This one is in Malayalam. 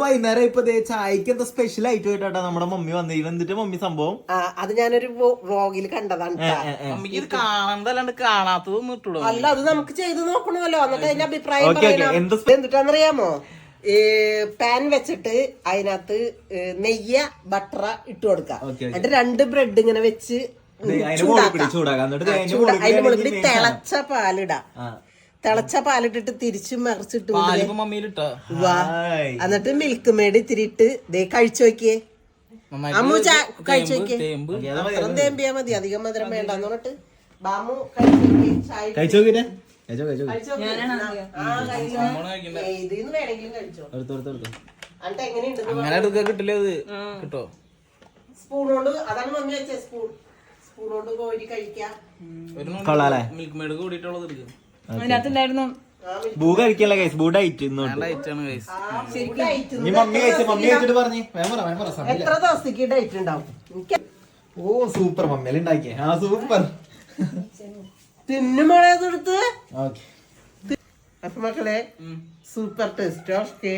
വൈകുന്നേരം ഇപ്പൊ ചായക്ക് എന്താ സ്പെഷ്യൽ ആയിട്ട് കേട്ടാ നമ്മുടെ മമ്മി വന്നിരുന്നു. എന്നിട്ട് മമ്മി സംഭവം അത് ഞാനൊരു വ്ളോഗിൽ കണ്ടതാണ്. മമ്മിക്ക് ഇത് കാണാന്തല്ലാണ്ട് കാണാത്തതൊന്നും ഇട്ടുള്ളൂ. അല്ല, അത് നമുക്ക് ചെയ്ത് നോക്കണമല്ലോ, എന്നിട്ട് അതിന്റെ അഭിപ്രായം എന്നിട്ടാന്നറിയാമോ? പാൻ വെച്ചിട്ട് അതിനകത്ത് നെയ്യ് ബട്ടറ ഇട്ട് കൊടുക്കാം. എന്നിട്ട് 2 ബ്രെഡ് ഇങ്ങനെ വെച്ച് അതിന്റെ മുകളിൽ തിളച്ച പാലിടാം. തിളച്ച പാലിട്ടിട്ട് തിരിച്ചു മറിച്ചിട്ട് എന്നിട്ട് മിൽക്ക് മേഡ് ഇത്തിരി ഇട്ട് കഴിച്ചു നോക്കിയേ. അമ്മൂച്ച കഴിച്ചു നോക്കിയേ. അത്രയും തേമ്പിയാ മതി, അധികം മധുരം വേണ്ടെന്ന് പറഞ്ഞിട്ട് ബാമു കഴിച്ചു നോക്കിയേ. വേണമെങ്കിലും കഴിച്ചോ. എന്നിട്ട് എങ്ങനെയുണ്ട് കിട്ടില്ല കിട്ടോ സ്പൂൺ കൊണ്ട്. അതാണ് മമ്മി വെച്ചേ, സ്പൂൺ കൊണ്ട് കോരി കഴിക്കാം. മിൽക്ക് മേഡ് കൂടിയിട്ടുള്ളത് എടുക്കും. അതിനകത്തുണ്ടായിരുന്നു ബൂ കഴിക്കല്ല ഗൈസ്, ബൂ ഡയറ്റ് എത്ര ദിവസത്തേക്ക് ഡയറ്റ് ഉണ്ടാവും? ഓ സൂപ്പർ മമ്മി ഉണ്ടാക്കിയ. ആ സൂപ്പർ തിന്നുമോളെടുത്ത്. അപ്പൊ മക്കളെ സൂപ്പർ ടേസ്റ്റ്. ഓക്കെ.